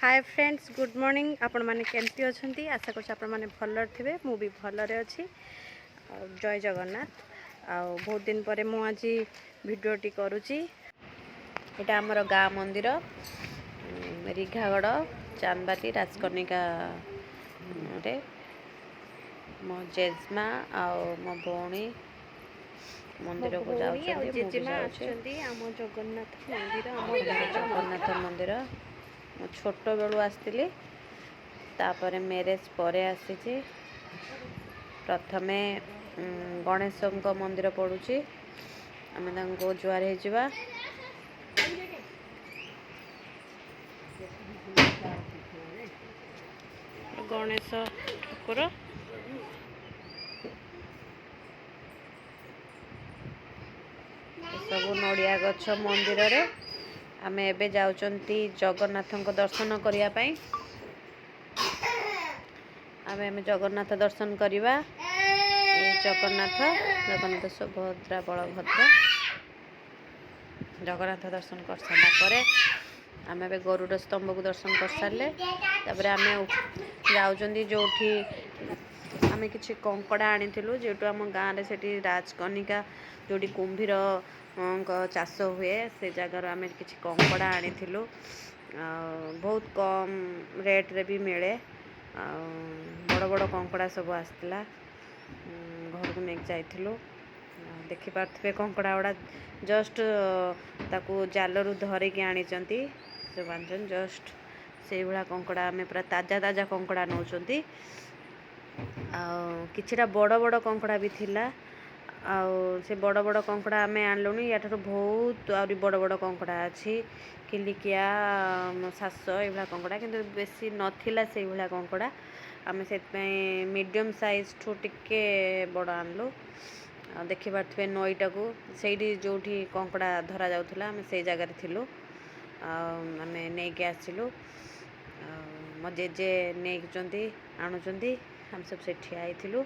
Hi friends good morning आपण माने केमती अछंती आशा करछ आपण माने भलर थिबे मु भी भलरे अछि। जय जगन्नाथ। बहुत दिन पर मु आज भिडियोटी करूची। एटा हमर गा मंदिर रिघागड़ चांदबाटी राजकनिका रे मो जेजमा मो भौणी मंदिर को जाउछंती मु भी जाउछे। आम जगन्नाथ मंदिर आम जगन्नाथ मंदिर मु छोट बेलू आसती तापर मैरेज परे आसी प्रथमे गणेश मंदिर पड़ुची आम जुआर हो गणेश ठाकुर सब नड़िया गछ मंदिर रे आमे एबे जाउचंती जगन्नाथ को दर्शन करिया पई। आमे जगन्नाथ दर्शन करिवा जगन्नाथ सुभद्रा बलभद्र जगन्नाथ दर्शन कर सारा परे आमे एबे गरुड़ स्तंभ को दर्शन कर सारे तापर आमे जाउचंती जोठी आमे किछि कंकड़ा आनिथिलु जेटु आम गाँ रे सेठी राजकनिका जोटी कुंभीर चाष हुए से जगार आम किसी कंकड़ा आनिथिलु बहुत कम रेट रे भी मिले बड़ बड़ कंकड़ा सब आसला घर को नहीं जाइथिलु देखि पारथिबे कंकड़ा गुड़ा जस्ट ताकू जालरू धरिकी आनिचंती से बांधन जस्ट से भला कंकड़ा आमे पूरा ताजा ताजा कंकड़ा नौचंती किछिटा बड़ बड़ कंकड़ा भी थिला से बड़ बड़ कंकड़ा आम आणलुनी या बहुत आहरी बड़ बड़ कंकड़ा अच्छी किलिकिया सास ये कंकड़ा किंतु बेसी नथिला से भाया कंकड़ा आम से मीडियम साइज ठू टिके बड़ आणलु देखि पारथिबे नईटा को सेठी जोठी कंकड़ा धरा जाउथला आम से जगार थिलु आम नहीं के आसिलु मो जेजे नहीं आणुचंती हम सब से ठिया आइथिलु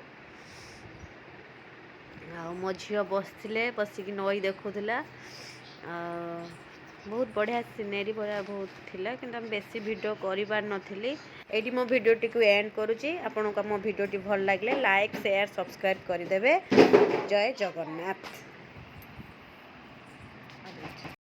मो झील बसिक नई देखुला बहुत बढ़िया सीनेरी बढ़िया बहुत थिला किंतु हम बेसी वीडियो करि पार नथिली एडी मो वीडियोटी को एंड करूची आपन को मो वीडियोटी भल लागले लाइक शेयर सब्सक्राइब कर देबे। जय जगन्नाथ।